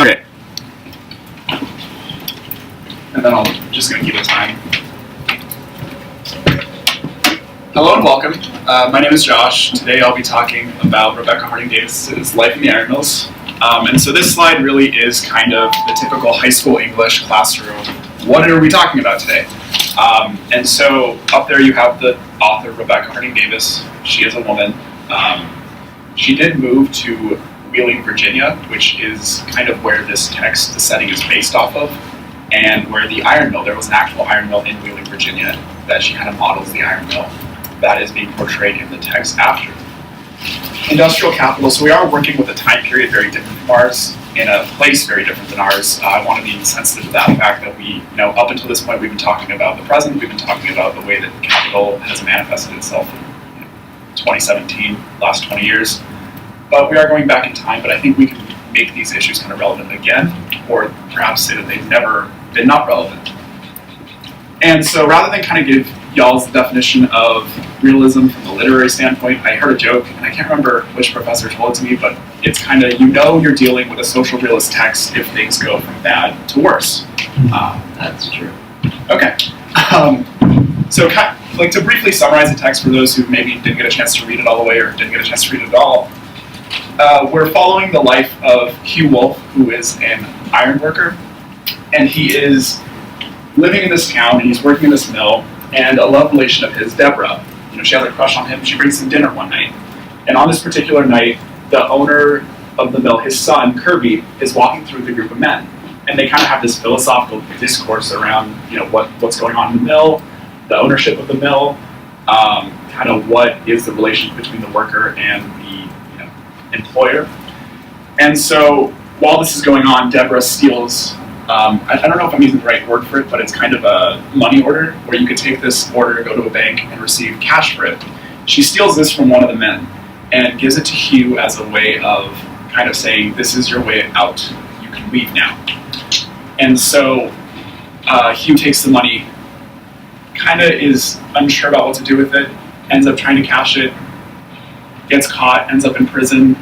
Okay. And then I'm just going to keep the time. Hello and welcome. My name is Josh. Today I'll be talking about Rebecca Harding Davis's life in the iron mills. And so this slide really is kind of the typical high school English classroom. What are we talking about today? And so up there you have the author, Rebecca Harding Davis. She is a woman. She did move to Wheeling, Virginia, which is kind of where this text, the setting, is based off of, and where the iron mill, there was an actual iron mill in Wheeling, Virginia, that she kind of models the iron mill that is being portrayed in the text after. Industrial capital, so we are working with a time period very different from ours, in a place very different than ours. I want to be sensitive to that fact that we, up until this point, we've been talking about the present, we've been talking about the way that capital has manifested itself in 2017, last 20 years. But we are going back in time, but I think we can make these issues kind of relevant again, or perhaps say that they've never been not relevant. And so rather than kind of give y'all's definition of realism from the literary standpoint, I heard a joke, and I can't remember which professor told it to me, but it's kind of, you're dealing with a social realist text if things go from bad to worse. That's true. Okay. So to briefly summarize the text for those who maybe didn't get a chance to read it all the way or didn't get a chance to read it at all, we're following the life of Hueth, who is an iron worker, and he is living in this town, and he's working in this mill, and a love relation of his, Deborah, she has a crush on him. She brings him dinner one night, and on this particular night, the owner of the mill, his son, Kirby, is walking through the group of men, and they kind of have this philosophical discourse around, what's going on in the mill, the ownership of the mill, kind of what is the relationship between the worker and the employer. And so while this is going on, Deborah steals, I don't know if I'm using the right word for it, but it's kind of a money order where you could take this order, go to a bank, and receive cash for it. She steals this from one of the men and gives it to Hugh as a way of kind of saying, this is your way out, you can leave now. And so Hugh takes the money, kind of is unsure about what to do with it, ends up trying to cash it, gets caught, ends up in prison,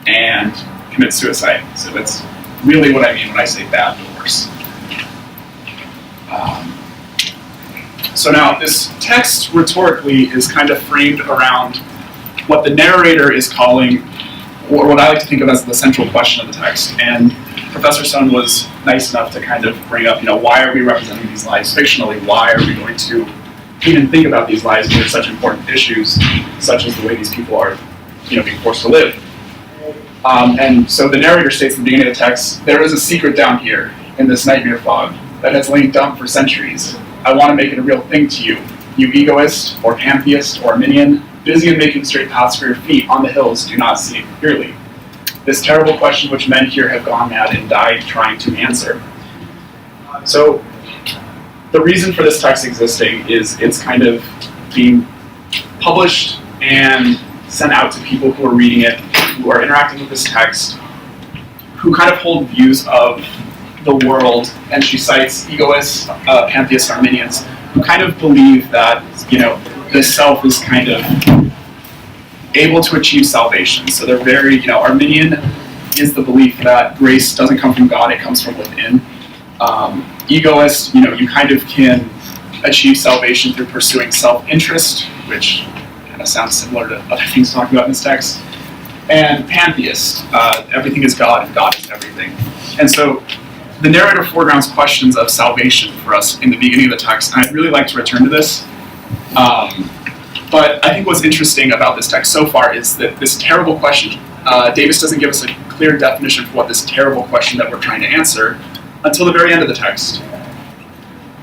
and commits suicide. So that's really what I mean when I say bad divorce. So now this text rhetorically is kind of framed around what the narrator is calling, or what I like to think of as the central question of the text. And Professor Stone was nice enough to kind of bring up, why are we representing these lives fictionally? Why are we going to even think about these lives when they're such important issues, such as the way these people are, being forced to live? And so the narrator states at the beginning of the text, there is a secret down here in this nightmare fog that has lain dumb for centuries. I want to make it a real thing to you, you egoist, or pantheist, or Arminian, busy in making straight paths for your feet on the hills do not see it clearly. This terrible question which men here have gone mad and died trying to answer. So the reason for this text existing is it's kind of being published and sent out to people who are reading it, who are interacting with this text, who kind of hold views of the world, and she cites egoists, pantheists, Arminians, who kind of believe that, the self is kind of able to achieve salvation. So they're very, Arminian is the belief that grace doesn't come from God, it comes from within. Egoist, you kind of can achieve salvation through pursuing self-interest, which kind of sounds similar to other things talked about in this text. And pantheist, everything is God and God is everything. And so the narrator foregrounds questions of salvation for us in the beginning of the text, and I'd really like to return to this. But I think what's interesting about this text so far is that this terrible question, Davis doesn't give us a clear definition for what this terrible question that we're trying to answer until the very end of the text.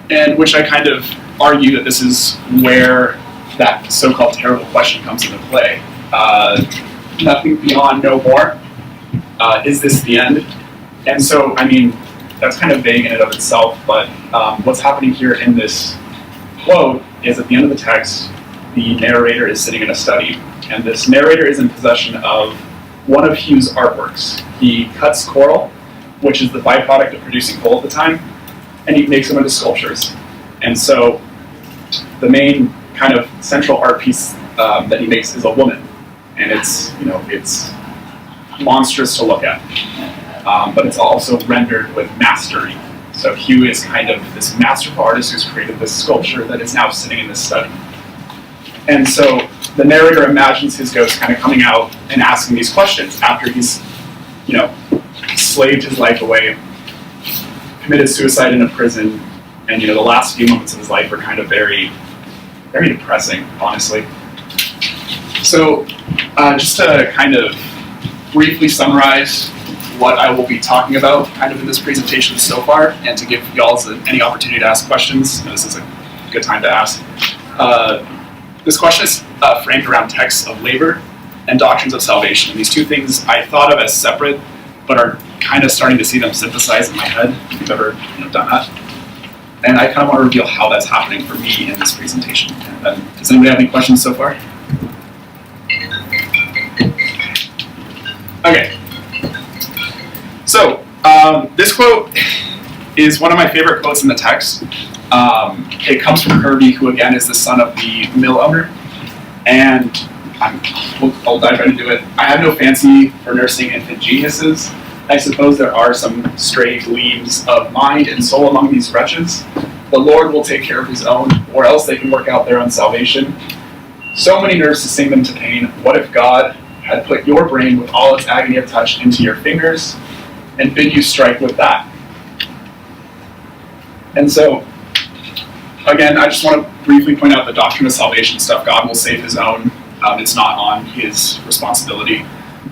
And which I kind of argue that this is where that so-called terrible question comes into play. Nothing beyond, no more. Is this the end? And so, that's kind of vague in and of itself, but what's happening here in this quote is at the end of the text, the narrator is sitting in a study, and this narrator is in possession of one of Hugh's artworks. He cuts coral, which is the byproduct of producing coal at the time, and he makes them into sculptures. And so the main kind of central art piece that he makes is a woman, and it's monstrous to look at. but it's also rendered with mastery. So Hugh is kind of this masterful artist who's created this sculpture that is now sitting in this study. And so the narrator imagines his ghost kind of coming out and asking these questions after he's, slaved his life away, committed suicide in a prison, and the last few moments of his life are kind of very, very depressing, honestly. So just to kind of briefly summarize what I will be talking about kind of in this presentation so far, and to give y'all any opportunity to ask questions. This is a good time to ask. This question is framed around texts of labor and doctrines of salvation. And these two things I thought of as separate, but are kind of starting to see them synthesized in my head, if you've ever done that. And I kind of want to reveal how that's happening for me in this presentation. And then, does anybody have any questions so far? Okay. So, this quote is one of my favorite quotes in the text. It comes from Kirby, who again is the son of the mill owner. And I'll dive right into it. I have no fancy for nursing infant geniuses. I suppose there are some stray gleams of mind and soul among these wretches. The Lord will take care of his own, or else they can work out their own salvation. So many nerves to sing them to pain. What if God had put your brain with all its agony of touch into your fingers and bid you strike with that? And so, again, I just want to briefly point out the doctrine of salvation stuff. God will save his own. It's not on his responsibility.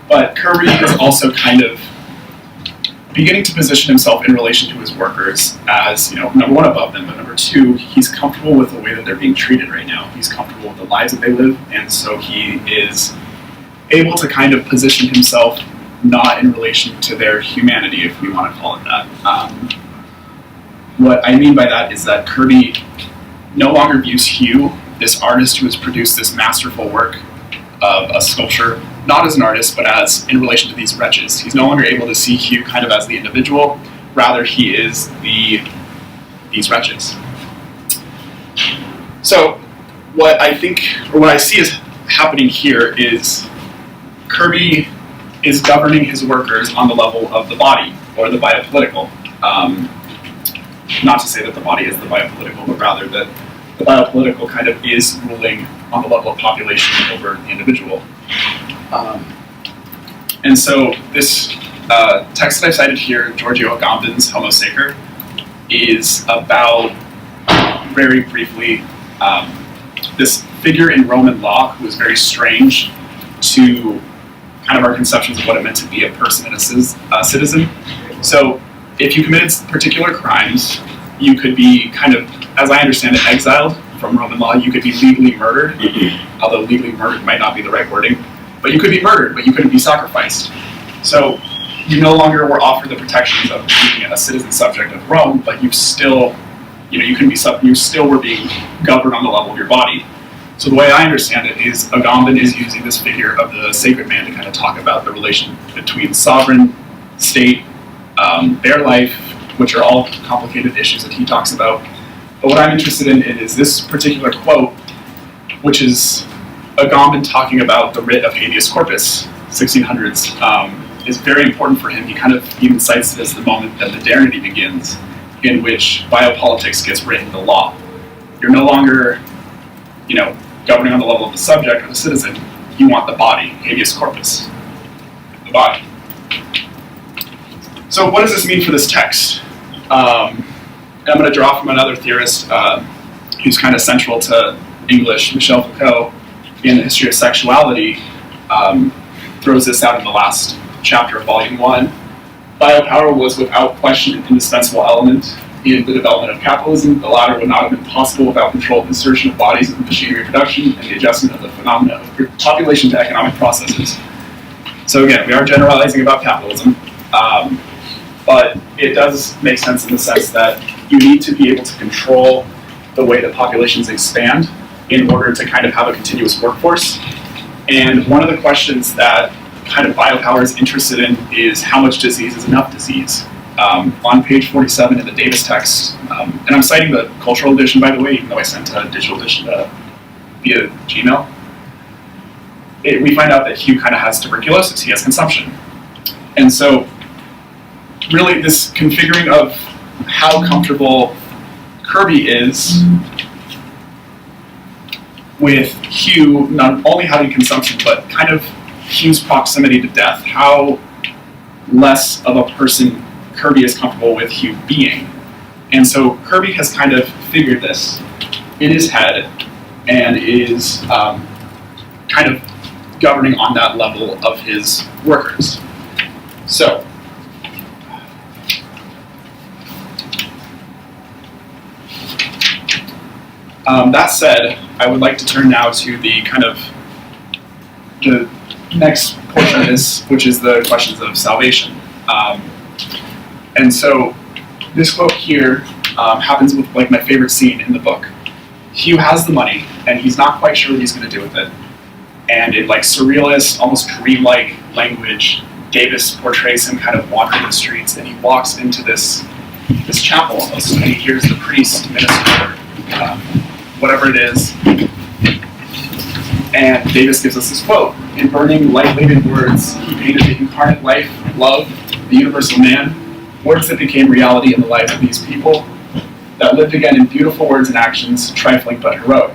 But Kirby is also kind of beginning to position himself in relation to his workers as, number one, above them, but number two, he's comfortable with the way that they're being treated right now. He's comfortable with the lives that they live, and so he is able to kind of position himself not in relation to their humanity, if we want to call it that. What I mean by that is that Kirby no longer views Hugh, this artist who has produced this masterful work of a sculpture, not as an artist, but as in relation to these wretches. He's no longer able to see Hugh kind of as the individual, rather he is these wretches. So what I think, or what I see is happening here is Kirby is governing his workers on the level of the body, or the biopolitical. Not to say that the body is the biopolitical, but rather that the biopolitical kind of is ruling on the level of population over the individual. And so this text that I cited here, Giorgio Agamben's Homo Sacer, is about, very briefly, this figure in Roman law who was very strange to kind of our conceptions of what it meant to be a person and a citizen. So if you committed particular crimes, you could be kind of, as I understand it, exiled from Roman law. You could be legally murdered, although legally murdered might not be the right wording. But you could be murdered, but you couldn't be sacrificed. So you no longer were offered the protections of being a citizen subject of Rome, but you still, you couldn't be you still were being governed on the level of your body. So the way I understand it is Agamben is using this figure of the sacred man to kind of talk about the relation between sovereign, state, their life, which are all complicated issues that he talks about. But what I'm interested in is this particular quote, which is Agamben talking about the writ of habeas corpus, 1600s, is very important for him. He kind of even cites it as the moment that modernity begins, in which biopolitics gets written into law. You're no longer, governing on the level of the subject or the citizen. You want the body, habeas corpus, the body. So what does this mean for this text? And I'm going to draw from another theorist who's kind of central to English, Michel Foucault, in the history of sexuality, throws this out in the last chapter of Volume 1. Biopower was without question an indispensable element in the development of capitalism. The latter would not have been possible without controlled insertion of bodies into machinery of production and the adjustment of the phenomena of population to economic processes. So again, we are generalizing about capitalism, but it does make sense in the sense that you need to be able to control the way that populations expand in order to kind of have a continuous workforce. And one of the questions that kind of biopower is interested in is how much disease is enough disease. On page 47 in the Davis text, and I'm citing the cultural edition, by the way, even though I sent a digital edition via Gmail, we find out that Hugh kind of has tuberculosis, he has consumption. And so really this configuring of how comfortable Kirby is with Hugh not only having consumption, but kind of Hugh's proximity to death, how less of a person Kirby is comfortable with Hugh being. And so Kirby has kind of figured this in his head and is kind of governing on that level of his workers. So, that said, I would like to turn now to the kind of the next portion of this, which is the questions of salvation. And so this quote here happens with like my favorite scene in the book. Hugh has the money, and he's not quite sure what he's going to do with it. And in like surrealist, almost dreamlike language, Davis portrays him kind of wandering the streets, and he walks into this chapel almost, and he hears the priest minister, whatever it is. And Davis gives us this quote: "In burning, light-weighted words, he painted the incarnate life, love, the universal man, words that became reality in the lives of these people, that lived again in beautiful words and actions, trifling but heroic.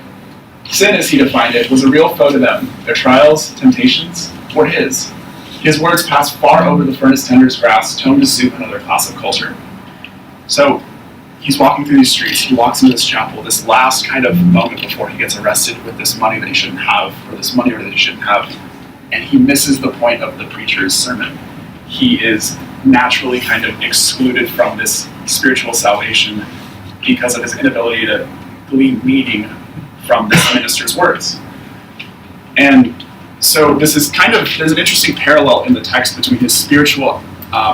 Sin, as he defined it, was a real foe to them. Their trials, temptations, were his. His words passed far over the furnace tender's grasp, toned to suit another class of culture." So he's walking through these streets, he walks into this chapel, this last kind of moment before he gets arrested with this money that he shouldn't have, or this money that he shouldn't have, and he misses the point of the preacher's sermon. He is naturally kind of excluded from this spiritual salvation because of his inability to glean meaning from this minister's words. And so this is kind of, there's an interesting parallel in the text between his spiritual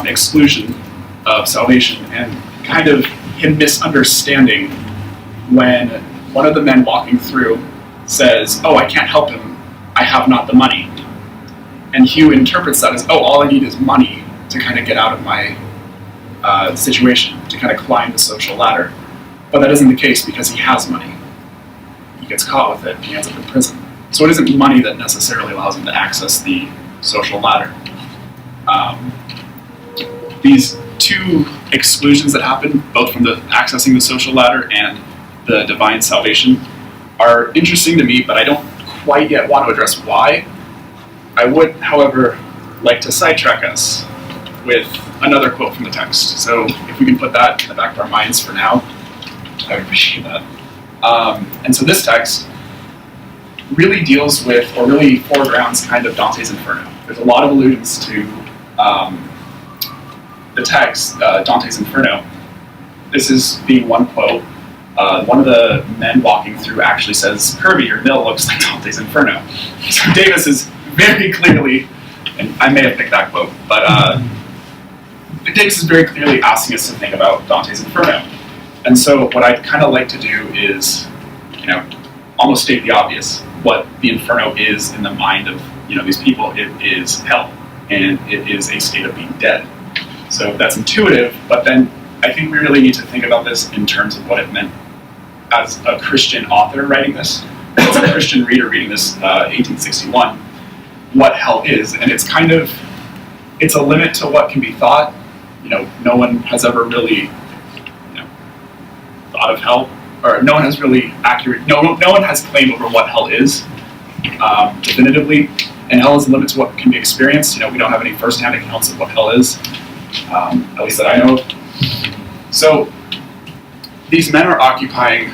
exclusion of salvation and kind of him misunderstanding when one of the men walking through says, "Oh, I can't help him, I have not the money." And Hugh interprets that as, "Oh, all I need is money to kind of get out of my situation, to kind of climb the social ladder." But that isn't the case, because he has money. He gets caught with it, and he ends up in prison. So it isn't money that necessarily allows him to access the social ladder. These two exclusions that happen, both from the accessing the social ladder and the divine salvation, are interesting to me, but I don't quite yet want to address why. I would, however, like to sidetrack us with another quote from the text. So if we can put that in the back of our minds for now, I would appreciate that. And so this text really deals with, or really foregrounds kind of Dante's Inferno. There's a lot of allusions to the text, Dante's Inferno. This is being one quote. One of the men walking through actually says, "Kirby, your mill looks like Dante's Inferno." So Davis is very clearly, and I may have picked that quote, but Davis is very clearly asking us to think about Dante's Inferno. And so what I'd kind of like to do is, almost state the obvious. What the Inferno is in the mind of, these people, it is hell, and it is a state of being dead. So that's intuitive, but then I think we really need to think about this in terms of what it meant as a Christian author writing this, as a Christian reader reading this, 1861, what hell is. And it's kind of, it's a limit to what can be thought. No one has ever really, thought of hell, or no one has really no one has claim over what hell is, definitively. And hell is a limit to what can be experienced. We don't have any first-hand accounts of what hell is, at least that I know of. So these men are occupying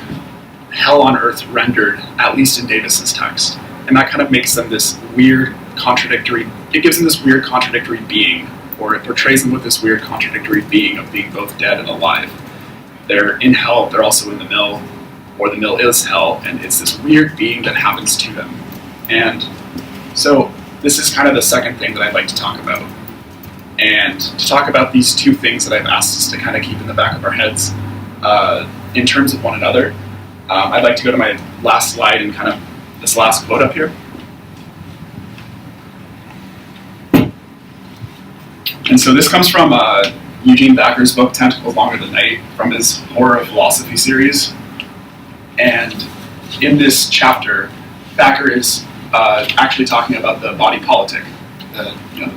hell on earth rendered, at least in Davis's text. And that kind of makes them this weird contradictory, it gives them this weird contradictory being, or it portrays them with this weird contradictory being of being both dead and alive. They're in hell, they're also in the mill, or the mill is hell, and it's this weird being that happens to them. And so this is kind of the second thing that I'd like to talk about. And to talk about these two things that I've asked us to kind of keep in the back of our heads in terms of one another, I'd like to go to my last slide and kind of this last quote up here. And so this comes from Eugene Thacker's book, Tentacles Longer Than Night, from his Horror of Philosophy series. And in this chapter, Thacker is actually talking about the body politic, the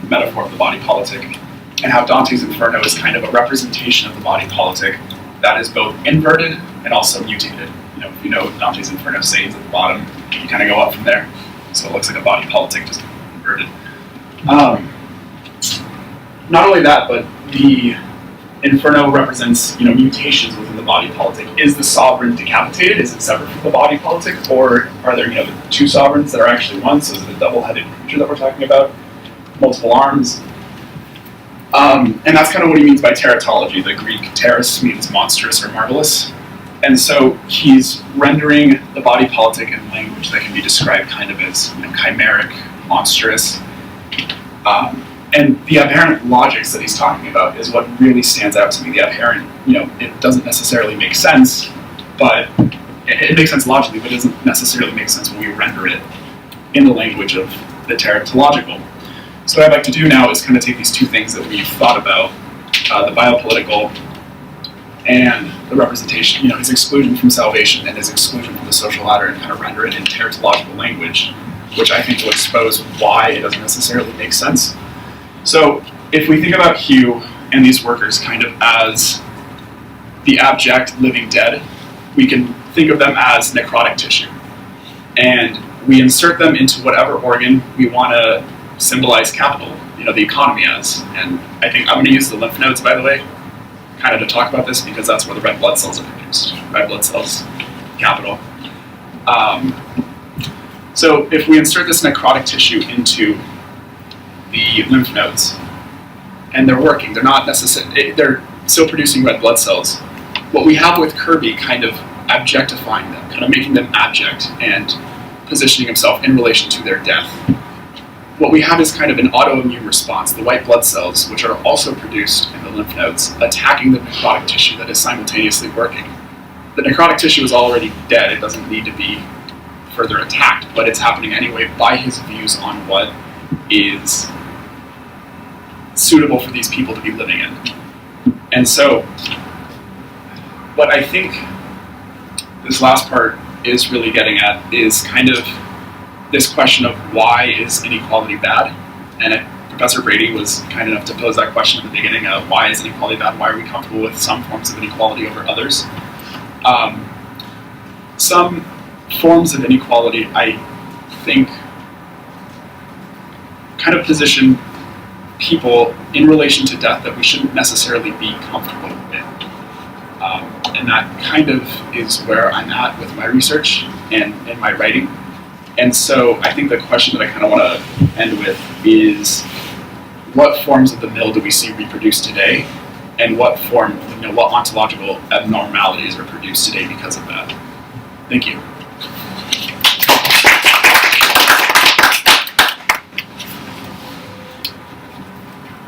metaphor of the body politic. and how Dante's Inferno is kind of a representation of the body politic that is both inverted and also mutated. If you know Dante's Inferno sayings at the bottom, you kind of go up from there. So it looks like a body politic, just inverted. Not only that, but the Inferno represents mutations within the body politic. Is the sovereign decapitated? Is it separate from the body politic? Or are there two sovereigns that are actually one? So is it a double-headed creature that we're talking about? Multiple arms? And that's kind of what he means by teratology. The Greek teras means monstrous or marvelous. And so he's rendering the body politic in language that can be described kind of as chimeric, monstrous. And the apparent logics that he's talking about is what really stands out to me. The apparent, it doesn't necessarily make sense, but it makes sense logically, but it doesn't necessarily make sense when we render it in the language of the teratological. So what I'd like to do now is kind of take these two things that we've thought about, the biopolitical and the representation, his exclusion from salvation and his exclusion from the social ladder, and kind of render it in teratological language, which I think will expose why it doesn't necessarily make sense. So if we think about Hugh and these workers kind of as the abject living dead, we can think of them as necrotic tissue. And we insert them into whatever organ we want to symbolize capital, the economy as. And I think I'm going to use the lymph nodes, by the way, kind of to talk about this, because that's where the red blood cells are produced. Red blood cells, capital. So if we insert this necrotic tissue into the lymph nodes, and they're working, they're not necessarily, they're still producing red blood cells. What we have with Kirby kind of objectifying them, kind of making them abject and positioning himself in relation to their death. What we have is kind of an autoimmune response, the white blood cells, which are also produced in the lymph nodes, attacking the necrotic tissue that is simultaneously working. The necrotic tissue is already dead, it doesn't need to be further attacked, but it's happening anyway by his views on what is suitable for these people to be living in. And so, what I think this last part is really getting at is kind of this question of why is inequality bad? And Professor Brady was kind enough to pose that question at the beginning of why is inequality bad? Why are we comfortable with some forms of inequality over others? Some forms of inequality, I think, kind of position people in relation to death that we shouldn't necessarily be comfortable with. And that kind of is where I'm at with my research and in my writing. And so I think the question that I kind of want to end with is, what forms of the mill do we see reproduced today? And what form, what ontological abnormalities are produced today because of that? Thank you.